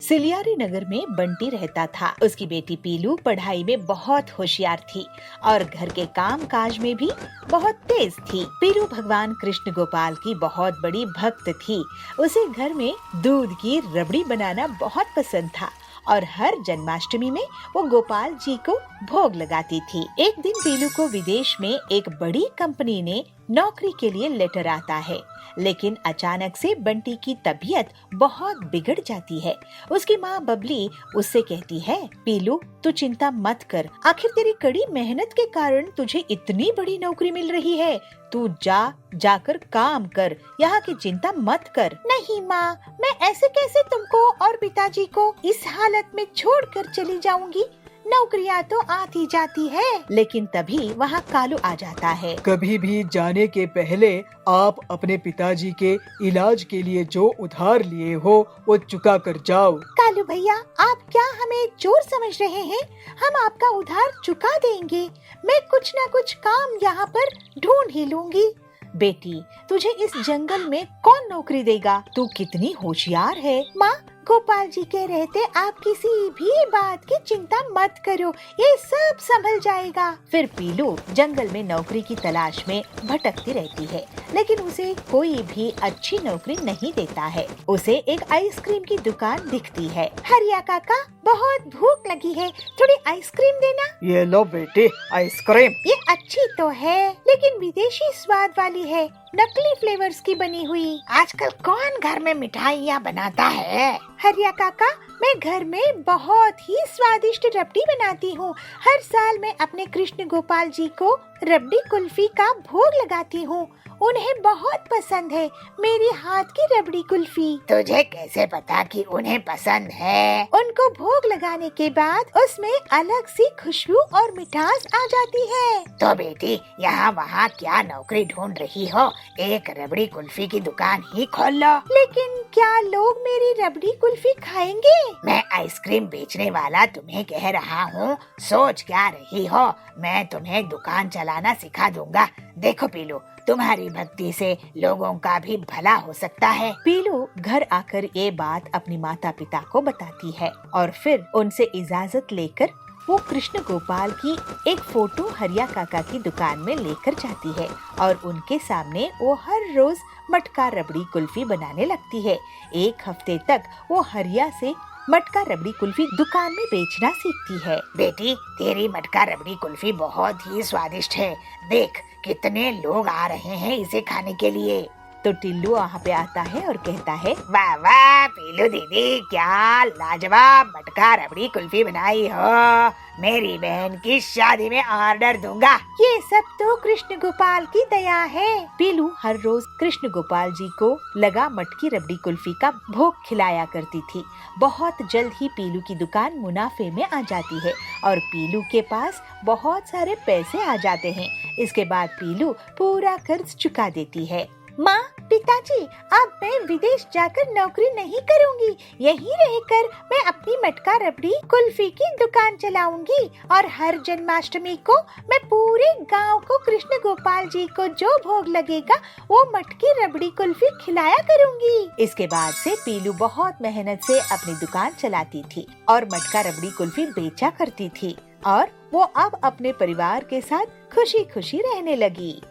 Ciliary नगर में बंटी रहता था। उसकी बेटी पीलू पढ़ाई में बहुत होशियार थी और घर के काम काज में भी बहुत तेज थी। पीलू भगवान कृष्ण गोपाल की बहुत बड़ी भक्त थी। उसे घर में दूध की रबड़ी बनाना बहुत पसंद था और हर जन्माष्टमी में वो गोपाल जी को भोग लगाती थी। एक दिन पीलू को विदेश में एक बड़ी कंपनी ने नौकरी के लिए लेटर आता है, लेकिन अचानक से बंटी की तबीयत बहुत बिगड़ जाती है। उसकी माँ बबली उससे कहती है, पीलू तू चिंता मत कर, आखिर तेरी कड़ी मेहनत के कारण तुझे इतनी बड़ी नौकरी मिल रही है। तू जाकर काम कर, यहाँ की चिंता मत कर। नहीं माँ, मैं ऐसे कैसे तुमको और पिताजी को इस हालत में छोड़कर चली जाऊंगी। नौकरियां तो आती जाती है। लेकिन तभी वहाँ कालू आ जाता है। कभी भी जाने के पहले आप अपने पिताजी के इलाज के लिए जो उधार लिए हो वो चुका कर जाओ। कालू भैया, आप क्या हमें चोर समझ रहे हैं? हम आपका उधार चुका देंगे। मैं कुछ न कुछ काम यहाँ पर ढूंढ ही लूंगी। बेटी, तुझे इस जंगल में कौन नौकरी देगा? तू कितनी होशियार है। माँ, गोपाल जी के रहते आप किसी भी बात की चिंता मत करो, ये सब संभल जाएगा। फिर पीलू जंगल में नौकरी की तलाश में भटकती रहती है, लेकिन उसे कोई भी अच्छी नौकरी नहीं देता है। उसे एक आइसक्रीम की दुकान दिखती है। हरिया काका, बहुत भूख लगी है, थोड़ी आइसक्रीम देना। ये लो बेटे आइसक्रीम। ये अच्छी तो है, लेकिन विदेशी स्वाद वाली है, नकली फ्लेवर्स की बनी हुई। आजकल कौन घर में मिठाइयाँ बनाता है? हरिया काका, मैं घर में बहुत ही स्वादिष्ट रबड़ी बनाती हूँ। हर साल मैं अपने कृष्ण गोपाल जी को रबड़ी कुल्फी का भोग लगाती हूँ। उन्हें बहुत पसंद है मेरी हाथ की रबड़ी कुल्फी। तुझे कैसे पता कि उन्हें पसंद है? उनको भोग लगाने के बाद उसमें अलग सी खुशबू और मिठास आ जाती है। तो बेटी, यहाँ वहाँ क्या नौकरी ढूंढ रही हो? एक रबड़ी कुल्फी की दुकान ही खोल लो। लेकिन क्या लोग मेरी रबड़ी कुल्फी खाएंगे? मैं आइसक्रीम बेचने वाला तुम्हें कह रहा हूँ, सोच क्या रही हो? मैं तुम्हें दुकान चलाना सिखा दूंगा। देखो पीलू, तुम्हारी भक्ति से लोगों का भी भला हो सकता है। पीलू घर आकर ये बात अपनी माता पिता को बताती है और फिर उनसे इजाजत लेकर वो कृष्ण गोपाल की एक फोटो हरिया काका की दुकान में लेकर जाती है और उनके सामने वो हर रोज मटका रबड़ी कुल्फी बनाने लगती है। एक हफ्ते तक वो हरिया से मटका रबड़ी कुल्फी दुकान में बेचना सीखती है। बेटी, तेरी मटका रबड़ी कुल्फी बहुत ही स्वादिष्ट है। देख कितने लोग आ रहे हैं इसे खाने के लिए। तो टिल्लू वहाँ पे आता है और कहता है, वाह वाह पीलू दीदी, क्या लाजवाब मटका रबड़ी कुल्फी बनाई हो। मेरी बहन की शादी में ऑर्डर दूंगा। ये सब तो कृष्ण गोपाल की दया है। पीलू हर रोज कृष्ण गोपाल जी को लगा मटकी रबड़ी कुल्फी का भोग खिलाया करती थी। बहुत जल्द ही पीलू की दुकान मुनाफे में आ जाती है और पीलू के पास बहुत सारे पैसे आ जाते हैं। इसके बाद पीलू पूरा कर्ज चुका देती है। माँ, पिताजी, अब मैं विदेश जाकर नौकरी नहीं करूँगी। यहीं रहकर मैं अपनी मटका रबड़ी कुल्फी की दुकान चलाऊंगी और हर जन्माष्टमी को मैं पूरे गांव को कृष्ण गोपाल जी को जो भोग लगेगा वो मटकी रबड़ी कुल्फी खिलाया करूँगी। इसके बाद से पीलू बहुत मेहनत से अपनी दुकान चलाती थी और मटका रबड़ी कुल्फी बेचा करती थी और वो अब अपने परिवार के साथ खुशी खुशी रहने लगी।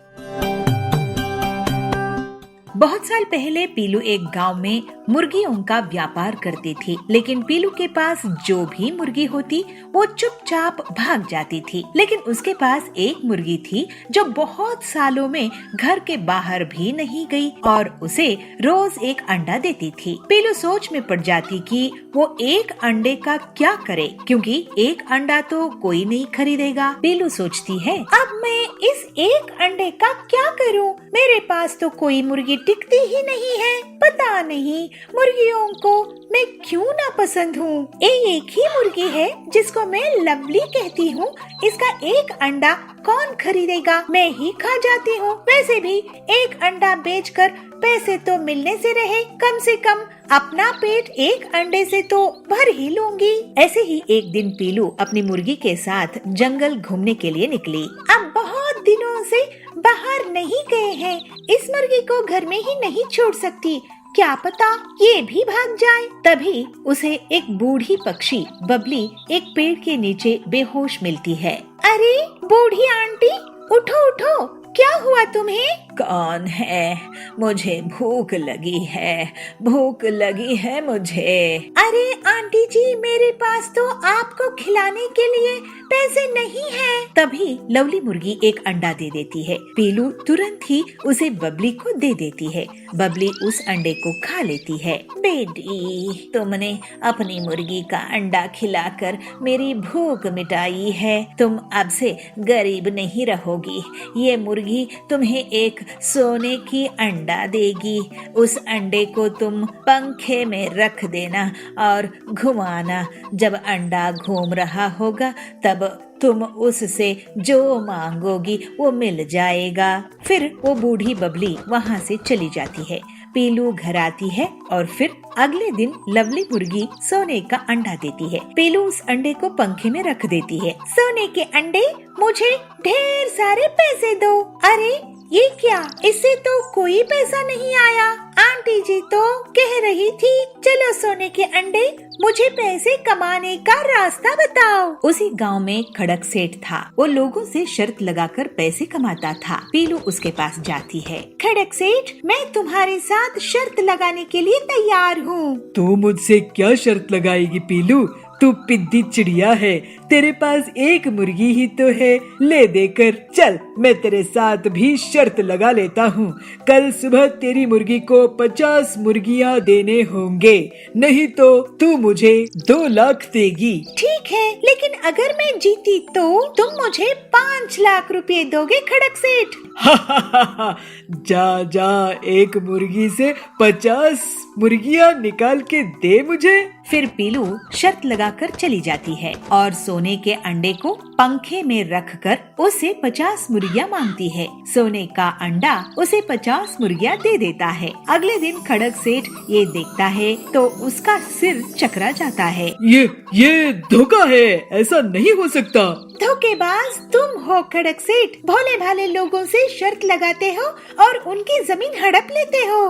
बहुत साल पहले पीलू एक गांव में मुर्गियों का व्यापार करती थी, लेकिन पीलू के पास जो भी मुर्गी होती वो चुपचाप भाग जाती थी। लेकिन उसके पास एक मुर्गी थी जो बहुत सालों में घर के बाहर भी नहीं गई और उसे रोज एक अंडा देती थी। पीलू सोच में पड़ जाती कि वो एक अंडे का क्या करे, क्योंकि एक अंडा तो कोई नहीं खरीदेगा। पीलू सोचती है, अब मैं इस एक अंडे का क्या करूं? मेरे पास तो कोई मुर्गी टिकती ही नहीं है। पता नहीं मुर्गियों को मैं क्यों ना पसंद हूँ। एक ही मुर्गी है जिसको मैं लवली कहती हूँ। इसका एक अंडा कौन खरीदेगा? मैं ही खा जाती हूँ। वैसे भी एक अंडा बेचकर पैसे तो मिलने से रहे, कम से कम अपना पेट एक अंडे से तो भर ही लूंगी। ऐसे ही एक दिन पीलू अपनी मुर्गी के साथ जंगल घूमने के लिए निकली। अब बहुत दिनों से बाहर नहीं गए हैं, इस मुर्गी को घर में ही नहीं छोड़ सकती। क्या पता ये भी भाग जाए। तभी उसे एक बूढ़ी पक्षी बबली एक पेड़ के नीचे बेहोश मिलती है। अरे बूढ़ी आंटी, उठो उठो, क्या हुआ तुम्हें? कौन है? मुझे भूख लगी है, भूख लगी है मुझे। अरे आंटी जी, मेरे पास तो आपको खिलाने के लिए पैसे नहीं हैं। तभी लवली मुर्गी एक अंडा दे देती है। पीलू तुरंत ही उसे बबली को दे देती है। बबली उस अंडे को खा लेती है। बेटी, तुमने अपनी मुर्गी का अंडा खिलाकर मेरी भूख मिटाई है। तुम अब से गरीब नहीं रहोगी। ये मुर्गी तुम्हें एक सोने की अंडा देगी। उस अंडे को तुम पंखे में रख देना और घुमाना। जब अंडा घूम रहा होगा तब तुम उससे जो मांगोगी वो मिल जाएगा। फिर वो बूढ़ी बबली वहाँ से चली जाती है। पीलू घर आती है और फिर अगले दिन लवली मुर्गी सोने का अंडा देती है। पीलू उस अंडे को पंखे में रख देती है। सोने के अंडे, मुझे ढेर सारे पैसे दो। अरे ये क्या, इससे तो कोई पैसा नहीं आया। आंटी जी तो कह रही थी चलो सोने के अंडे, मुझे पैसे कमाने का रास्ता बताओ। उसी गांव में खड़क सेठ था। वो लोगों से शर्त लगाकर पैसे कमाता था। पीलू उसके पास जाती है। खड़क सेठ, मैं तुम्हारे साथ शर्त लगाने के लिए तैयार हूँ। तू मुझसे क्या शर्त लगाएगी पीलू? तू पिद्दी चिड़िया है, तेरे पास एक मुर्गी ही तो है। ले देकर चल, मैं तेरे साथ भी शर्त लगा लेता हूँ। कल सुबह तेरी मुर्गी को 50 मुर्गियाँ देने होंगे, नहीं तो तू मुझे 2 लाख देगी। ठीक है, लेकिन अगर मैं जीती तो तुम मुझे 5 लाख रुपए दोगे खड़क सेठ। जा जा, एक मुर्गी से 50 मुर्गियाँ निकाल के दे मुझे। फिर पीलू शर्त लगाकर चली जाती है और सोने के अंडे को पंखे में रखकर उसे 50 मुर्गियाँ मांगती है। सोने का अंडा उसे 50 मुर्गियाँ दे देता है। अगले दिन खड़क सेठ ये देखता है तो उसका सिर चकरा जाता है। ये धोखा है, ऐसा नहीं हो सकता। धोखेबाज तुम हो खड़क सेठ। भोले भाले लोगों से शर्त लगाते हो और उनकी जमीन हड़प लेते हो।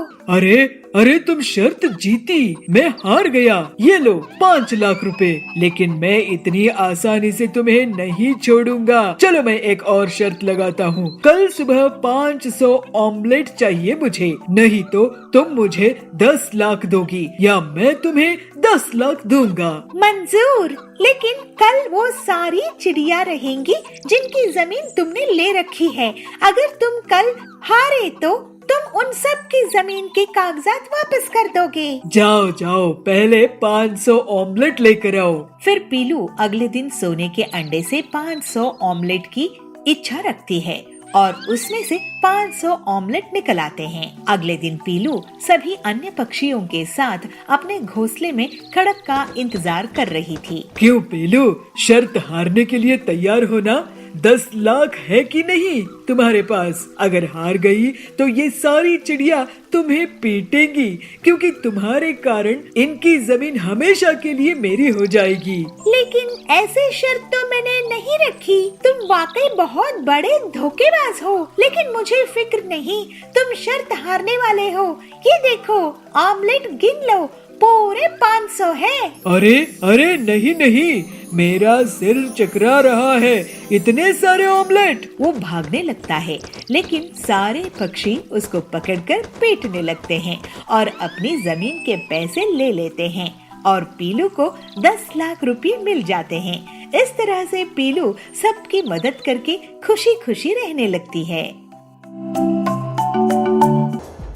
अरे तुम शर्त जीती, मैं हार गया। ये लो 5 लाख रुपए। लेकिन मैं इतनी आसानी से तुम्हें नहीं छोड़ूंगा। चलो मैं एक और शर्त लगाता हूँ। कल सुबह 500 ऑमलेट चाहिए मुझे, नहीं तो तुम मुझे 10 लाख दोगी या मैं तुम्हें 10 लाख दूंगा। मंजूर, लेकिन कल वो सारी चिड़िया रहेंगी जिनकी जमीन तुमने ले रखी है। अगर तुम कल हारे तो तुम उन सब की जमीन के कागजात वापस कर दोगे। जाओ जाओ, पहले 500 ऑमलेट लेकर आओ। फिर पीलू अगले दिन सोने के अंडे से 500 ऑमलेट की इच्छा रखती है और उसमें से 500 ऑमलेट निकल आते हैं। अगले दिन पीलू सभी अन्य पक्षियों के साथ अपने घोंसले में खड़क का इंतजार कर रही थी। क्यों पीलू, शर्त हारने के लिए तैयार हो ना? 10 लाख है कि नहीं तुम्हारे पास? अगर हार गई तो ये सारी चिड़िया तुम्हें पीटेंगी, क्योंकि तुम्हारे कारण इनकी जमीन हमेशा के लिए मेरी हो जाएगी। लेकिन ऐसी शर्त तो मैंने नहीं रखी। तुम वाकई बहुत बड़े धोखेबाज हो। लेकिन मुझे फिक्र नहीं, तुम शर्त हारने वाले हो। ये देखो, ऑमलेट गिन लो, पूरे 500 है। अरे नहीं, मेरा सिर चकरा रहा है। इतने सारे ऑमलेट। वो भागने लगता है, लेकिन सारे पक्षी उसको पकड़कर पीटने लगते हैं और अपनी जमीन के पैसे ले लेते हैं और पीलू को 10 लाख रुपए मिल जाते हैं। इस तरह से पीलू सबकी मदद करके खुशी खुशी रहने लगती है।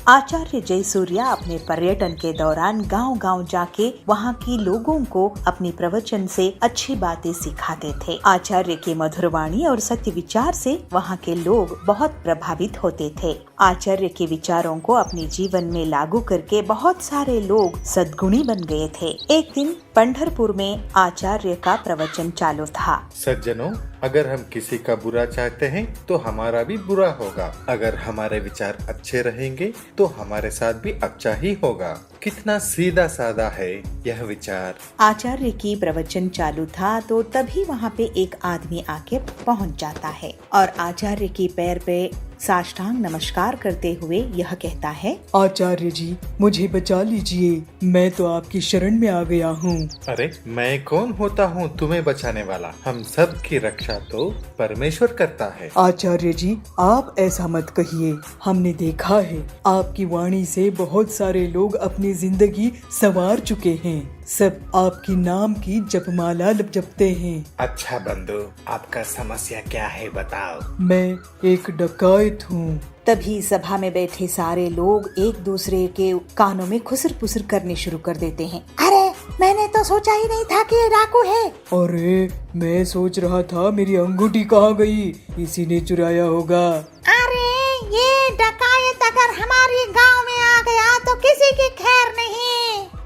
आचार्य जयसूर्या अपने पर्यटन के दौरान गांव-गांव जाके वहां की लोगों को अपनी प्रवचन से अच्छी बातें सिखाते थे। आचार्य की मधुर वाणी और सत्य विचार से वहां के लोग बहुत प्रभावित होते थे। आचार्य के विचारों को अपने जीवन में लागू करके बहुत सारे लोग सद्गुणी बन गए थे। एक दिन पंढरपुर में आचार्य का प्रवचन चालू था। सज्जनों, अगर हम किसी का बुरा चाहते हैं तो हमारा भी बुरा होगा। अगर हमारे विचार अच्छे रहेंगे तो हमारे साथ भी अच्छा ही होगा। कितना सीधा साधा है यह विचार। आचार्य की प्रवचन चालू था तो तभी वहाँ पे एक आदमी आके पहुँच जाता है और आचार्य की पैर पे साष्टांग नमस्कार करते हुए यह कहता है, आचार्य जी मुझे बचा लीजिए, मैं तो आपकी शरण में आ गया हूँ। अरे मैं कौन होता हूँ तुम्हें बचाने वाला? हम सब की रक्षा तो परमेश्वर करता है। आचार्य जी आप ऐसा मत कहिए, हमने देखा है आपकी वाणी से बहुत सारे लोग अपनी जिंदगी संवार चुके हैं, सब आपकी नाम की जपमाला जपते हैं। अच्छा बंधु, आपका समस्या क्या है बताओ। मैं एक डकायत हूँ। तभी सभा में बैठे सारे लोग एक दूसरे के कानों में खुसर पुसर करने शुरू कर देते हैं। अरे मैंने तो सोचा ही नहीं था कि ये डाकू है। अरे मैं सोच रहा था मेरी अंगूठी कहाँ गई, इसी ने चुराया होगा। अरे ये डकायत अगर हमारे गांव में आ गया तो किसी की खैर नहीं।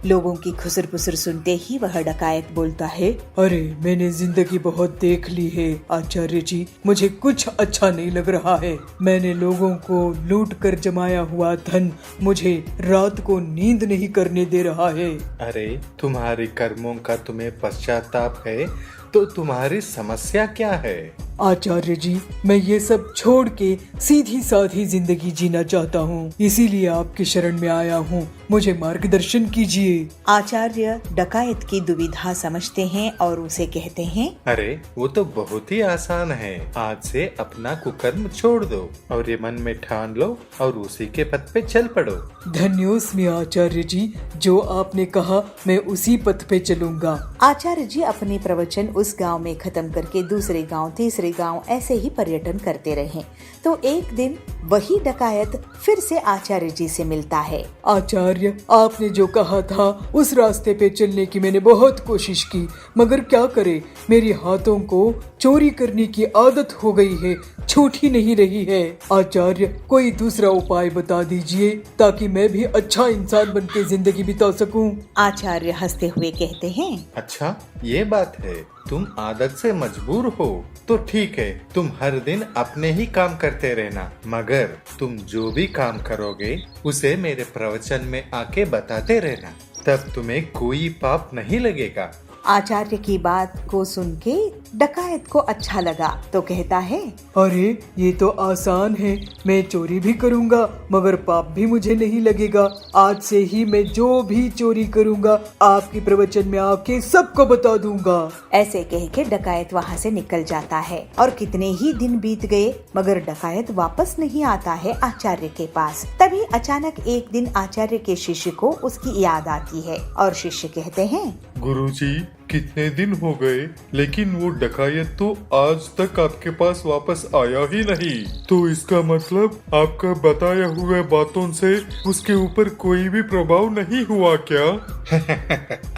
लोगों की खुसर पुसर सुनते ही वह डकायत बोलता है, अरे मैंने जिंदगी बहुत देख ली है आचार्य जी, मुझे कुछ अच्छा नहीं लग रहा है। मैंने लोगों को लूट कर जमाया हुआ धन मुझे रात को नींद नहीं करने दे रहा है। अरे तुम्हारी कर्मों का तुम्हें पश्चाताप है तो तुम्हारी समस्या क्या है? आचार्य जी मैं ये सब छोड़ के सीधी साधी जिंदगी जीना चाहता हूँ, इसीलिए आपकी शरण में आया हूँ, मुझे मार्गदर्शन कीजिए। आचार्य डकायत की दुविधा समझते हैं और उसे कहते हैं, अरे वो तो बहुत ही आसान है, आज से अपना कुकर्म छोड़ दो और ये मन में ठान लो और उसी के पथ पे चल पड़ो। धन्योस्मि आचार्य जी, जो आपने कहा मैं उसी पथ पे चलूंगा। आचार्य जी अपने प्रवचन उस गांव में खत्म करके दूसरे गांव तीसरे गांव ऐसे ही पर्यटन करते रहे। तो एक दिन वही डकायत फिर से आचार्य जी से मिलता है। आचार्य आपने जो कहा था उस रास्ते पे चलने की मैंने बहुत कोशिश की, मगर क्या करे मेरे हाथों को चोरी करने की आदत हो गई है, छूट ही नहीं रही है। आचार्य कोई दूसरा उपाय बता दीजिए ताकि मैं भी अच्छा इंसान बन के जिंदगी बिता सकूं। आचार्य हंसते हुए कहते हैं, अच्छा ये बात है, तुम आदत से मजबूर हो तो ठीक है, तुम हर दिन अपने ही काम करते रहना, मगर तुम जो भी काम करोगे उसे मेरे प्रवचन में आके बताते रहना, तब तुम्हें कोई पाप नहीं लगेगा। आचार्य की बात को सुन के डकायत को अच्छा लगा तो कहता है, अरे ये तो आसान है, मैं चोरी भी करूंगा मगर पाप भी मुझे नहीं लगेगा। आज से ही मैं जो भी चोरी करूंगा आपके प्रवचन में आके सबको बता दूंगा। ऐसे कह के डकायत वहाँ से निकल जाता है और कितने ही दिन बीत गए मगर डकायत वापस नहीं आता है आचार्य के पास। तभी अचानक एक दिन आचार्य के शिष्य को उसकी याद आती है और शिष्य कहते हैं, गुरुजी कितने दिन हो गए लेकिन वो डकायत तो आज तक आपके पास वापस आया ही नहीं, तो इसका मतलब आपका बताया हुआ बातों से उसके ऊपर कोई भी प्रभाव नहीं हुआ क्या?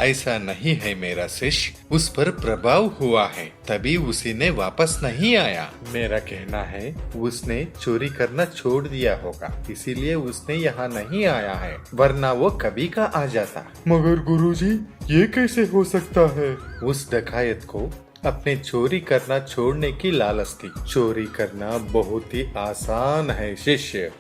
ऐसा नहीं है मेरा शिष्य, उस पर प्रभाव हुआ है तभी उसी ने वापस नहीं आया। मेरा कहना है उसने चोरी करना छोड़ दिया होगा, इसीलिए उसने यहाँ नहीं आया है, वरना वो कभी का आ जाता। मगर गुरुजी ये कैसे हो सकता है? उस डकायत को अपने चोरी करना छोड़ने की लालच थी। चोरी करना बहुत ही आसान है शिष्य,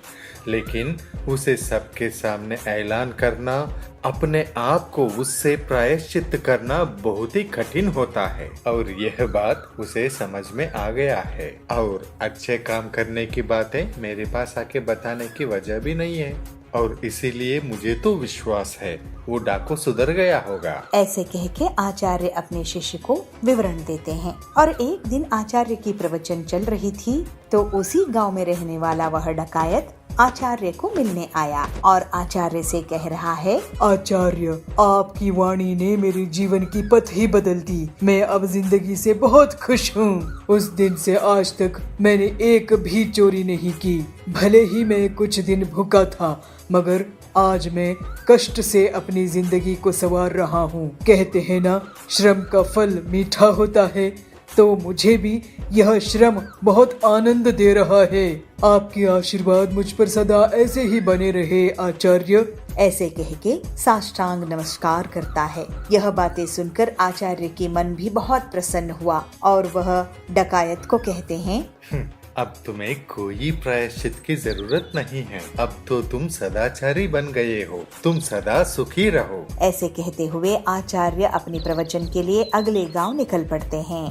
लेकिन उसे सबके सामने ऐलान करना, अपने आप को उससे प्रायश्चित करना बहुत ही कठिन होता है और यह बात उसे समझ में आ गया है। और अच्छे काम करने की बातें मेरे पास आके बताने की वजह भी नहीं है और इसीलिए मुझे तो विश्वास है वो डाकू सुधर गया होगा। ऐसे कह के आचार्य अपने शिष्य को विवरण देते हैं। और एक दिन आचार्य की प्रवचन चल रही थी तो उसी गांव में रहने वाला वह डकायत आचार्य को मिलने आया और आचार्य से कह रहा है, आचार्य आपकी वाणी ने मेरे जीवन की पथ ही बदल दी, मैं अब जिंदगी से बहुत खुश हूँ। उस दिन से आज तक मैंने एक भी चोरी नहीं की, भले ही मैं कुछ दिन भूखा था मगर आज मैं कष्ट से अपनी जिंदगी को संवार रहा हूँ। कहते हैं ना श्रम का फल मीठा होता है, तो मुझे भी यह श्रम बहुत आनंद दे रहा है। आपकी आशीर्वाद मुझ पर सदा ऐसे ही बने रहे आचार्य। ऐसे कह के साष्टांग नमस्कार करता है। यह बातें सुनकर आचार्य के मन भी बहुत प्रसन्न हुआ और वह डकायत को कहते हैं, अब तुम्हें कोई प्रायश्चित की जरूरत नहीं है, अब तो तुम सदाचारी बन गए हो, तुम सदा सुखी रहो। ऐसे कहते हुए आचार्य अपने प्रवचन के लिए अगले गांव निकल पड़ते हैं।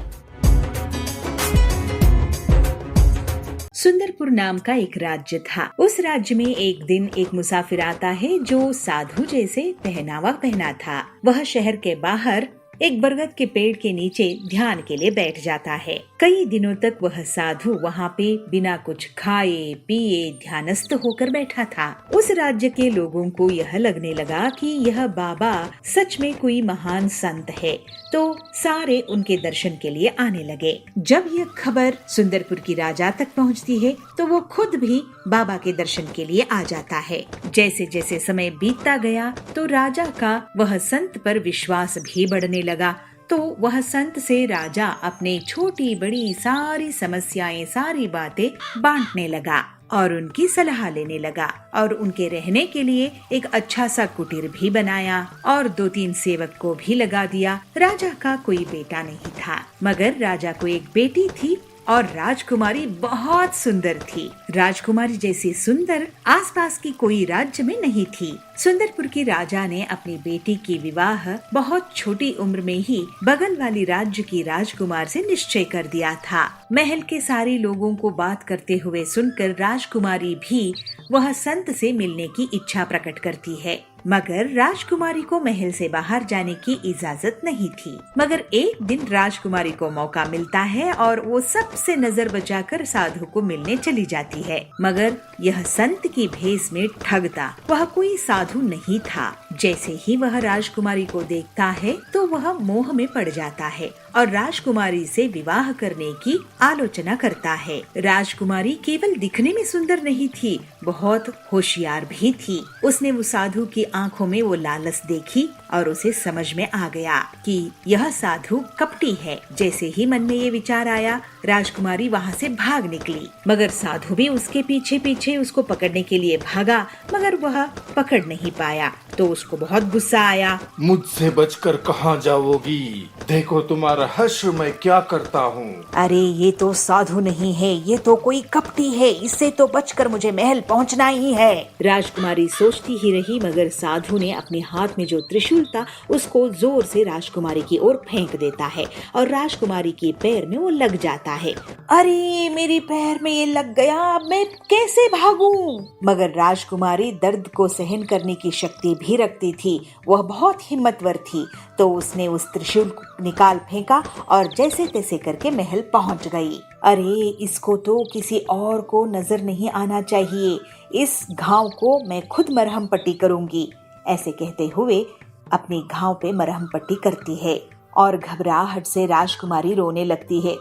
सुंदरपुर नाम का एक राज्य था। उस राज्य में एक दिन एक मुसाफिर आता है जो साधु जैसे पहनावा पहना था। वह शहर के बाहर एक बरगद के पेड़ के नीचे ध्यान के लिए बैठ जाता है। कई दिनों तक वह साधु वहाँ पे बिना कुछ खाए पिए ध्यानस्थ होकर बैठा था। उस राज्य के लोगों को यह लगने लगा कि यह बाबा सच में कोई महान संत है, तो सारे उनके दर्शन के लिए आने लगे। जब यह खबर सुंदरपुर की राजा तक पहुँचती है तो वो खुद भी बाबा के दर्शन के लिए आ जाता है। जैसे जैसे समय बीतता गया तो राजा का वह संत पर विश्वास भी बढ़ने लगा। तो वह संत से राजा अपने छोटी बड़ी सारी समस्याएं, सारी बातें बांटने लगा और उनकी सलाह लेने लगा और उनके रहने के लिए एक अच्छा सा कुटीर भी बनाया और 2-3 सेवक को भी लगा दिया। राजा का कोई बेटा नहीं था, मगर राजा को एक बेटी थी और राजकुमारी बहुत सुंदर थी। राजकुमारी जैसी सुंदर आसपास की कोई राज्य में नहीं थी। सुंदरपुर की राजा ने अपनी बेटी की विवाह बहुत छोटी उम्र में ही बगल वाली राज्य की राजकुमार से निश्चय कर दिया था। महल के सारे लोगों को बात करते हुए सुनकर राजकुमारी भी वह संत से मिलने की इच्छा प्रकट करती है, मगर राजकुमारी को महल से बाहर जाने की इजाजत नहीं थी। मगर एक दिन राजकुमारी को मौका मिलता है और वो सबसे नजर बचाकर साधु को मिलने चली जाती है, मगर यह संत की भेष में ठगता वह कोई साधु नहीं था। जैसे ही वह राजकुमारी को देखता है तो वह मोह में पड़ जाता है और राजकुमारी से विवाह करने की आलोचना करता है। राजकुमारी केवल दिखने में सुंदर नहीं थी, बहुत होशियार भी थी। उसने वो साधु की आंखों में वो लालच देखी और उसे समझ में आ गया कि यह साधु कपटी है। जैसे ही मन में ये विचार आया, राजकुमारी वहाँ से भाग निकली, मगर साधु भी उसके पीछे पीछे उसको पकड़ने के लिए भागा, मगर वह पकड़ नहीं पाया। तो उसको बहुत गुस्सा आया। मुझसे बचकर कहाँ जाओगी? देखो तुम्हारा हश्र मैं क्या करता हूँ। अरे ये तो साधु नहीं है, ये तो कोई कपटी है, इससे तो बचकर मुझे महल पहुँचना ही है। राजकुमारी सोचती ही रही, मगर साधु ने अपने हाथ में जो त्रिशूल था उसको जोर से राजकुमारी की ओर फेंक देता है और राजकुमारी के पैर में वो लग जाता है। अरे मेरी पैर में ये लग गया, अब मैं कैसे भागूं? मगर राजकुमारी दर्द को सहन करने की शक्ति भी रखती थी, वह बहुत हिम्मतवर थी। तो उसने उस त्रिशूल को निकाल फेंका और जैसे तैसे करके महल पहुंच गई। अरे इसको तो किसी और को नजर नहीं आना चाहिए, इस घाव को मैं खुद मरहम पट्टी करूंगी। ऐसे कहते हुए अपनी घाव पे मरहम पट्टी करती है और घबराहट से राजकुमारी रोने लगती है।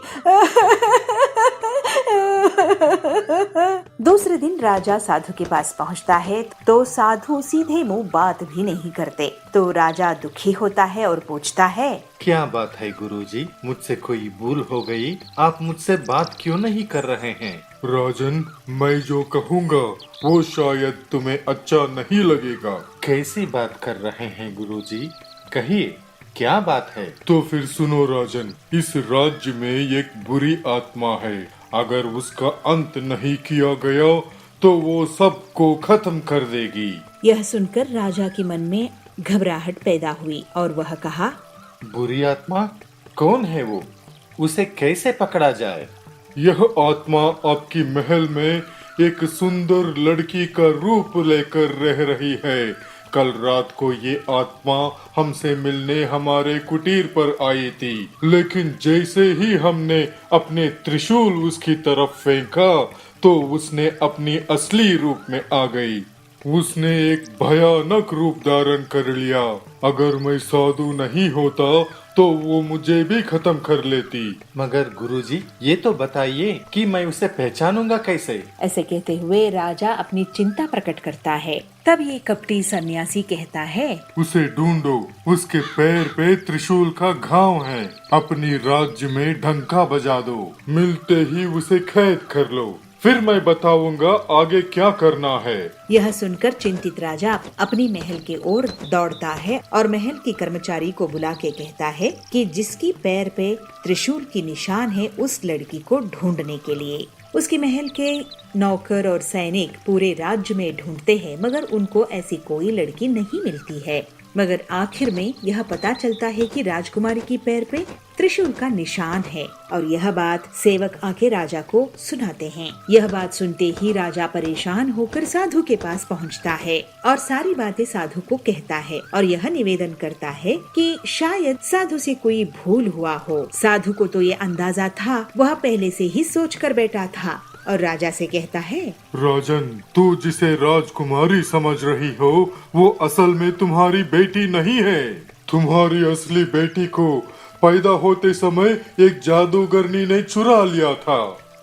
दूसरे दिन राजा साधु के पास पहुंचता है तो साधु सीधे मुंह बात भी नहीं करते। तो राजा दुखी होता है और पूछता है, क्या बात है गुरुजी? मुझसे कोई भूल हो गई? आप मुझसे बात क्यों नहीं कर रहे हैं? राजन, मैं जो कहूँगा वो शायद तुम्हें अच्छा नहीं लगेगा। कैसी बात कर रहे हैं गुरुजी? कहिए, क्या बात है? तो फिर सुनो राजन, इस राज्य में एक बुरी आत्मा है। अगर उसका अंत नहीं किया गया तो वो सबको खत्म कर देगी। यह सुनकर राजा के मन में घबराहट पैदा हुई और वह कहा, बुरी आत्मा कौन है वो? उसे कैसे पकड़ा जाए? यह आत्मा आपकी महल में एक सुंदर लड़की का रूप लेकर रह रही है। कल रात को ये आत्मा हमसे मिलने हमारे कुटीर पर आई थी, लेकिन जैसे ही हमने अपने त्रिशूल उसकी तरफ फेंका तो उसने अपनी असली रूप में आ गई। उसने एक भयानक रूप धारण कर लिया। अगर मैं साधु नहीं होता तो वो मुझे भी खत्म कर लेती। मगर गुरुजी, ये तो बताइए कि मैं उसे पहचानूंगा कैसे? ऐसे कहते हुए राजा अपनी चिंता प्रकट करता है। तब ये कपटी सन्यासी कहता है, उसे ढूंढो, उसके पैर पे त्रिशूल का घाव है। अपनी राज्य में डंका बजा दो, मिलते ही उसे कैद कर लो, फिर मैं बताऊंगा आगे क्या करना है। यह सुनकर चिंतित राजा अपनी महल के ओर दौड़ता है और महल के कर्मचारी को बुला के कहता है कि जिसकी पैर पे त्रिशूल की निशान है उस लड़की को ढूंढने के लिए। उसके महल के नौकर और सैनिक पूरे राज्य में ढूंढते हैं, मगर उनको ऐसी कोई लड़की नहीं मिलती है। मगर आखिर में यह पता चलता है कि राजकुमारी की पैर पे त्रिशूल का निशान है और यह बात सेवक आके राजा को सुनाते हैं। यह बात सुनते ही राजा परेशान होकर साधु के पास पहुंचता है और सारी बातें साधु को कहता है और यह निवेदन करता है कि शायद साधु से कोई भूल हुआ हो। साधु को तो ये अंदाजा था, वह पहले से ही सोच कर बैठा था और राजा से कहता है, राजन, तू जिसे राजकुमारी समझ रही हो वो असल में तुम्हारी बेटी नहीं है। तुम्हारी असली बेटी को पैदा होते समय एक जादूगरनी ने चुरा लिया था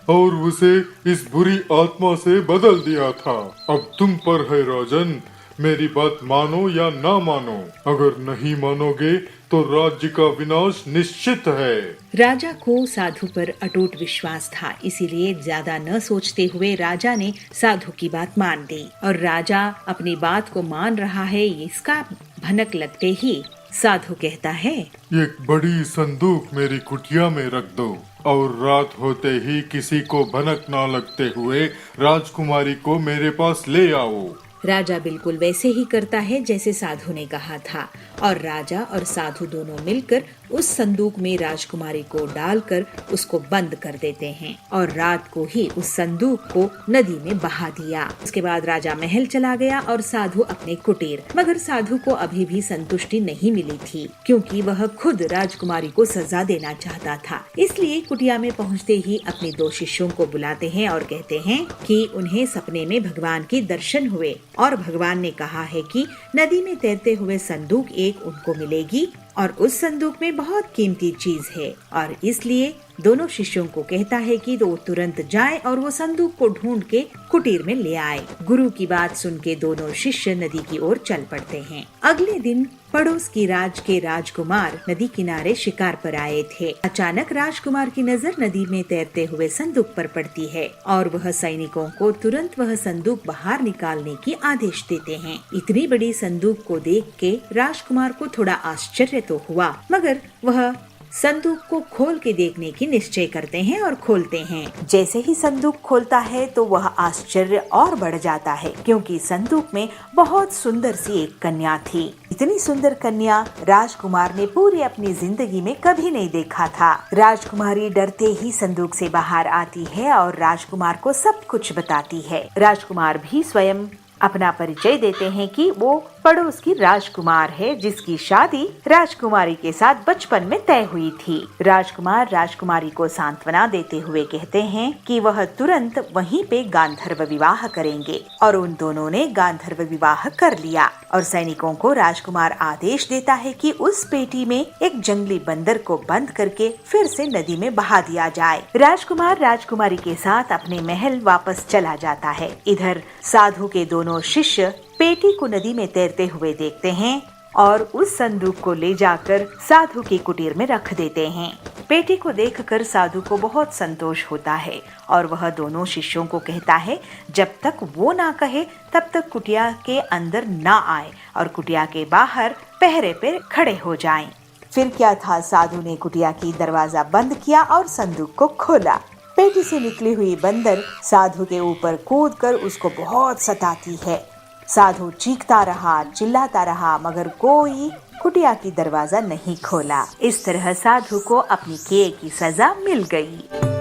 और उसे इस बुरी आत्मा से बदल दिया था। अब तुम पर है राजन, मेरी बात मानो या ना मानो। अगर नहीं मानोगे तो राज्य का विनाश निश्चित है। राजा को साधु पर अटूट विश्वास था, इसीलिए ज्यादा न सोचते हुए राजा ने साधु की बात मान ली और राजा अपनी बात को मान रहा है इसका भनक लगते ही साधु कहता है, एक बड़ी संदूक मेरी कुटिया में रख दो और रात होते ही किसी को भनक ना लगते हुए राजकुमारी को मेरे पास ले आओ। राजा बिल्कुल वैसे ही करता है जैसे साधु ने कहा था और राजा और साधु दोनों मिलकर उस संदूक में राजकुमारी को डालकर उसको बंद कर देते हैं और रात को ही उस संदूक को नदी में बहा दिया। उसके बाद राजा महल चला गया और साधु अपने कुटीर। मगर साधु को अभी भी संतुष्टि नहीं मिली थी क्योंकि वह खुद राजकुमारी को सजा देना चाहता था। इसलिए कुटिया में पहुँचते ही अपने 2 शिष्यों को बुलाते हैं और कहते हैं कि उन्हें सपने में भगवान के दर्शन हुए और भगवान ने कहा है कि नदी में तैरते हुए संदूक एक उनको मिलेगी और उस संदूक में बहुत कीमती चीज है और इसलिए दोनों शिष्यों को कहता है कि वो तुरंत जाए और वो संदूक को ढूंढ के कुटीर में ले आए। गुरु की बात सुन के दोनों शिष्य नदी की ओर चल पड़ते हैं। अगले दिन पड़ोस की राज के राजकुमार नदी किनारे शिकार पर आए थे। अचानक राजकुमार की नजर नदी में तैरते हुए संदूक पर पड़ती है और वह सैनिकों को तुरंत वह संदूक बाहर निकालने की आदेश देते हैं। इतनी बड़ी संदूक को देख के राजकुमार को थोड़ा आश्चर्य तो हुआ, मगर वह संदूक को खोल के देखने की निश्चय करते हैं और खोलते हैं। जैसे ही संदूक खोलता है तो वह आश्चर्य और बढ़ जाता है क्योंकि संदूक में बहुत सुंदर सी एक कन्या थी। इतनी सुंदर कन्या राजकुमार ने पूरी अपनी जिंदगी में कभी नहीं देखा था। राजकुमारी डरते ही संदूक से बाहर आती है और राजकुमार को सब कुछ बताती है। राजकुमार भी स्वयं अपना परिचय देते हैं कि वो पड़ोस की राजकुमार है जिसकी शादी राजकुमारी के साथ बचपन में तय हुई थी। राजकुमार राजकुमारी को सांत्वना देते हुए कहते हैं कि वह तुरंत वहीं पे गांधर्व विवाह करेंगे और उन दोनों ने गांधर्व विवाह कर लिया और सैनिकों को राजकुमार आदेश देता है कि उस पेटी में एक जंगली बंदर को बंद करके फिर से नदी में बहा दिया जाए। राजकुमार राजकुमारी के साथ अपने महल वापस चला जाता है। इधर साधु के दोनों शिष्य पेटी को नदी में तैरते हुए देखते हैं और उस संदूक को ले जाकर साधु की कुटीर में रख देते हैं। पेटी को देखकर साधु को बहुत संतोष होता है और वह दोनों शिष्यों को कहता है जब तक वो ना कहे तब तक कुटिया के अंदर ना आए और कुटिया के बाहर पहरे पे खड़े हो जाएं। फिर क्या था, साधु ने कुटिया की दरवाजा बंद किया और संदूक को खोला। पेटी से निकली हुई बंदर साधु के ऊपर कूदकर उसको बहुत सताती है। साधु चीखता रहा, चिल्लाता रहा, मगर कोई कुटिया की दरवाजा नहीं खोला। इस तरह साधु को अपनी किए की सजा मिल गई।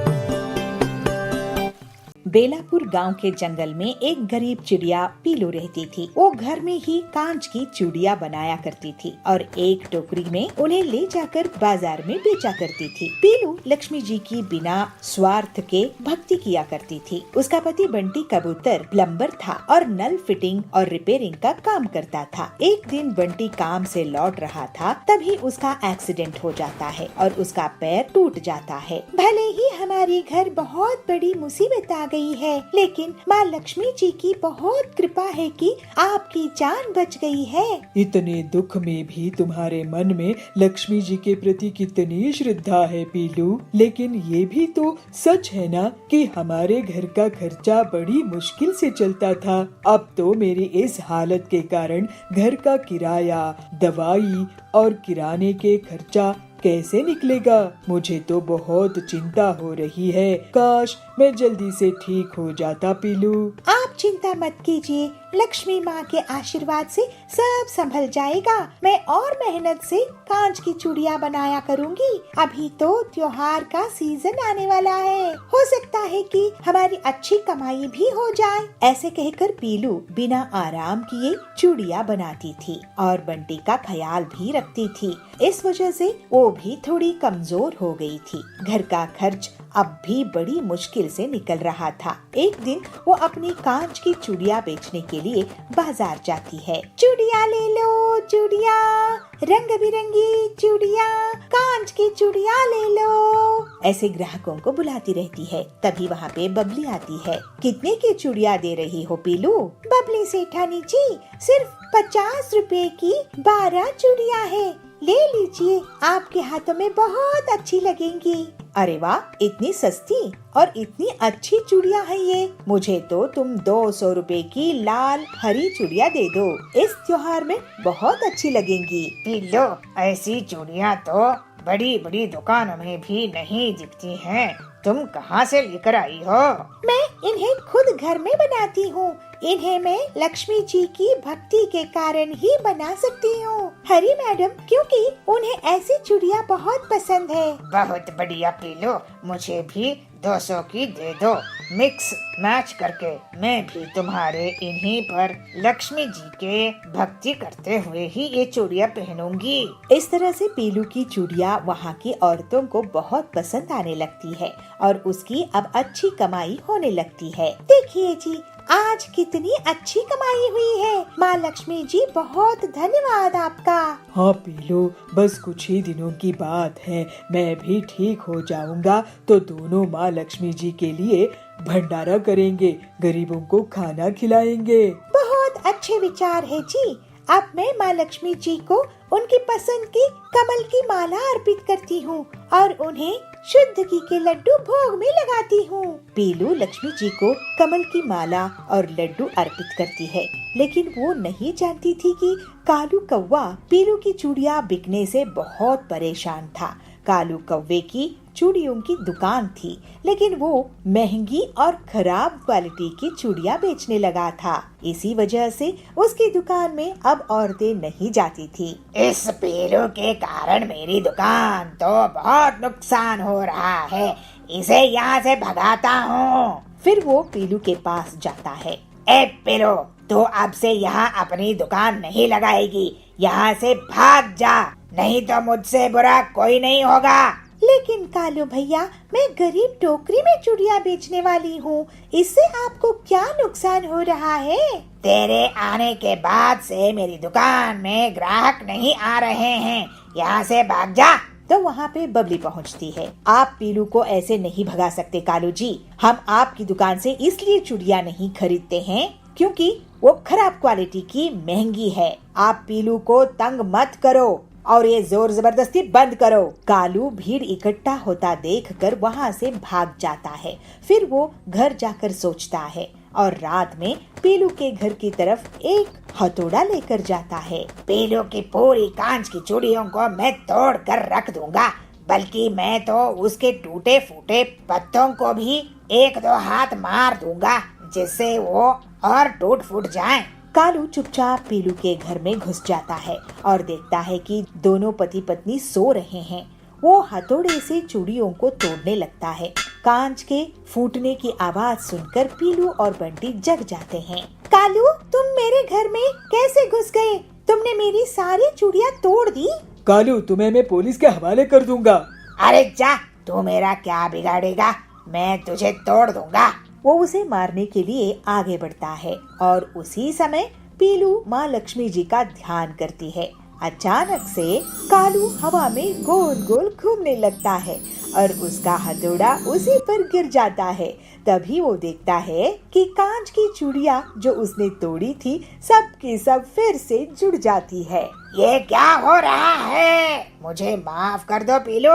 बेलापुर गांव के जंगल में एक गरीब चिड़िया पीलू रहती थी। वो घर में ही कांच की चूड़ियां बनाया करती थी और एक टोकरी में उन्हें ले जाकर बाजार में बेचा करती थी। पीलू लक्ष्मी जी की बिना स्वार्थ के भक्ति किया करती थी। उसका पति बंटी कबूतर प्लम्बर था और नल फिटिंग और रिपेयरिंग का काम करता था। एक दिन बंटी काम से लौट रहा था, तभी उसका एक्सीडेंट हो जाता है और उसका पैर टूट जाता है। भले ही हमारे घर बहुत बड़ी मुसीबत आ गई है, लेकिन माँ लक्ष्मी जी की बहुत कृपा है कि आपकी जान बच गई है। इतने दुख में भी तुम्हारे मन में लक्ष्मी जी के प्रति कितनी श्रद्धा है पीलू। लेकिन ये भी तो सच है ना कि हमारे घर का खर्चा बड़ी मुश्किल से चलता था। अब तो मेरी इस हालत के कारण घर का किराया, दवाई और किराने के खर्चा कैसे निकलेगा। मुझे तो बहुत चिंता हो रही है। काश मैं जल्दी से ठीक हो जाता पीलू। आप चिंता मत कीजिए, लक्ष्मी माँ के आशीर्वाद से सब संभल जाएगा। मैं और मेहनत से कांच की चूड़ियाँ बनाया करूँगी। अभी तो त्योहार का सीजन आने वाला है, हो सकता है कि हमारी अच्छी कमाई भी हो जाए। ऐसे कहकर पीलू बिना आराम किए चूड़ियाँ बनाती थी और बंटी का ख्याल भी रखती थी। इस वजह से वो भी थोड़ी कमजोर हो गई थी। घर का खर्च अब भी बड़ी मुश्किल से निकल रहा था। एक दिन वो अपनी कांच की चूड़ियाँ बेचने के लिए बाजार जाती है। चूड़ियाँ ले लो, चूड़ियाँ, रंग बिरंगी चूड़ियाँ, कांच की चूड़ियाँ ले लो, ऐसे ग्राहकों को बुलाती रहती है। तभी वहाँ पे बबली आती है। कितने की चूड़ियाँ दे रही हो पीलू? बबली सेठानी जी, सिर्फ 50 रुपए की 12 चूड़ियाँ है, ले लीजिए, आपके हाथों में बहुत अच्छी लगेंगी। अरे वाह, इतनी सस्ती और इतनी अच्छी चूड़ियाँ हैं ये। मुझे तो तुम 200 रुपए की लाल हरी चूड़ियाँ दे दो, इस त्योहार में बहुत अच्छी लगेंगी। लो, ऐसी चूड़ियाँ तो बड़ी बड़ी दुकानों में भी नहीं दिखती हैं। तुम कहाँ से लेकर आई हो? मैं इन्हें खुद घर में बनाती हूँ। इन्हें मैं लक्ष्मी जी की भक्ति के कारण ही बना सकती हूँ। हरी मैडम, क्योंकि उन्हें ऐसी चूड़ियाँ बहुत पसंद है। बहुत बढ़िया पीलो, मुझे भी 200 की दे दो, मिक्स मैच करके मैं भी तुम्हारे इन्हीं पर लक्ष्मी जी के भक्ति करते हुए ही ये चूड़ियाँ पहनूंगी। इस तरह से पीलू की चूड़ियाँ वहाँ की औरतों को बहुत पसंद आने लगती है और उसकी अब अच्छी कमाई होने लगती है। देखिए जी, आज कितनी अच्छी कमाई हुई है। माँ लक्ष्मी जी, बहुत धन्यवाद आपका। हाँ पीलू, बस कुछ ही दिनों की बात है, मैं भी ठीक हो जाऊंगा तो दोनों माँ लक्ष्मी जी के लिए भंडारा करेंगे, गरीबों को खाना खिलाएंगे। बहुत अच्छे विचार है जी। अब मैं माँ लक्ष्मी जी को उनकी पसंद की कमल की माला अर्पित करती हूँ और उन्हें शुद्ध घी के लड्डू भोग में लगाती हूँ। पीलू लक्ष्मी जी को कमल की माला और लड्डू अर्पित करती है, लेकिन वो नहीं जानती थी कि कालू कौवा पीलू की चूड़ियाँ बिकने से बहुत परेशान था। कालू कौवे की चूड़ियों की दुकान थी, लेकिन वो महंगी और खराब क्वालिटी की चूड़ियाँ बेचने लगा था। इसी वजह से उसकी दुकान में अब औरतें नहीं जाती थी। इस पीलू के कारण मेरी दुकान तो बहुत नुकसान हो रहा है, इसे यहाँ से भगाता हूँ। फिर वो पीलू के पास जाता है। ए पीलू, तू अब से यहाँ अपनी दुकान नहीं लगाएगी, यहाँ से भाग जा, नहीं तो मुझसे बुरा कोई नहीं होगा। लेकिन कालू भैया, मैं गरीब टोकरी में चूड़ियाँ बेचने वाली हूँ, इससे आपको क्या नुकसान हो रहा है? तेरे आने के बाद से मेरी दुकान में ग्राहक नहीं आ रहे हैं, यहाँ से भाग जा। तो वहाँ पे बबली पहुँचती है। आप पीलू को ऐसे नहीं भगा सकते कालू जी, हम आपकी दुकान से इसलिए चूड़ियाँ नहीं खरीदते हैं क्योंकि वो खराब क्वालिटी की महंगी है। आप पीलू को तंग मत करो और ये जोर जबरदस्ती बंद करो। कालू भीड़ इकट्ठा होता देखकर वहाँ से भाग जाता है। फिर वो घर जाकर सोचता है और रात में पीलू के घर की तरफ एक हथौड़ा लेकर जाता है। पीलू की पूरी कांच की चूड़ियों को मैं तोड़ कर रख दूंगा, बल्कि मैं तो उसके टूटे फूटे पत्तों को भी 1-2 हाथ मार दूंगा, जिससे वो और टूट फूट जाएं। कालू चुपचाप पीलू के घर में घुस जाता है और देखता है कि दोनों पति पत्नी सो रहे हैं। वो हथौड़े से चूड़ियों को तोड़ने लगता है। कांच के फूटने की आवाज सुनकर पीलू और बंटी जग जाते हैं। कालू, तुम मेरे घर में कैसे घुस गए? तुमने मेरी सारी चूड़ियाँ तोड़ दी। कालू, तुम्हें मैं पुलिस के हवाले कर दूंगा। अरे जा, तू मेरा क्या बिगाड़ेगा, मैं तुझे तोड़ दूंगा। वो उसे मारने के लिए आगे बढ़ता है और उसी समय पीलू माँ लक्ष्मी जी का ध्यान करती है। अचानक से कालू हवा में गोल गोल घूमने लगता है और उसका हथौड़ा उसी पर गिर जाता है। तभी वो देखता है कि कांच की चूड़ियाँ जो उसने तोड़ी थी सब की सब फिर से जुड़ जाती है। ये क्या हो रहा है? मुझे माफ कर दो पीलू।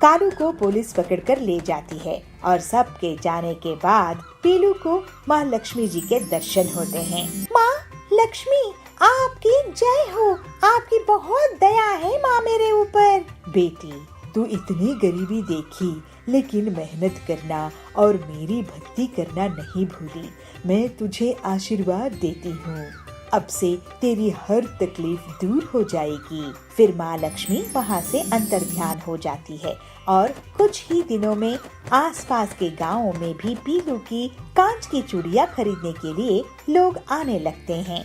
कालू को पुलिस पकड़कर ले जाती है और सबके जाने के बाद पीलू को माँ लक्ष्मी जी के दर्शन होते हैं। माँ लक्ष्मी, आपकी जय हो, आपकी बहुत दया है माँ मेरे ऊपर। बेटी, तो इतनी गरीबी देखी, लेकिन मेहनत करना और मेरी भक्ति करना नहीं भूली। मैं तुझे आशीर्वाद देती हूँ, अब से तेरी हर तकलीफ दूर हो जाएगी। फिर माँ लक्ष्मी वहाँ से अंतर्ध्यान हो जाती है और कुछ ही दिनों में आसपास के गांवों में भी पीलू की कांच की चूड़ियाँ खरीदने के लिए लोग आने लगते हैं।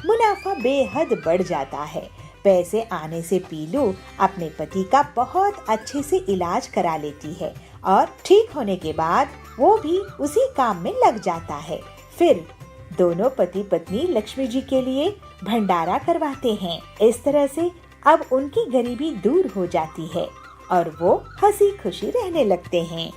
मुनाफा बेहद बढ़ जाता है। पैसे आने से पीलू अपने पति का बहुत अच्छे से इलाज करा लेती है और ठीक होने के बाद वो भी उसी काम में लग जाता है। फिर दोनों पति पत्नी लक्ष्मी जी के लिए भंडारा करवाते हैं। इस तरह से अब उनकी गरीबी दूर हो जाती है और वो हंसी खुशी रहने लगते हैं।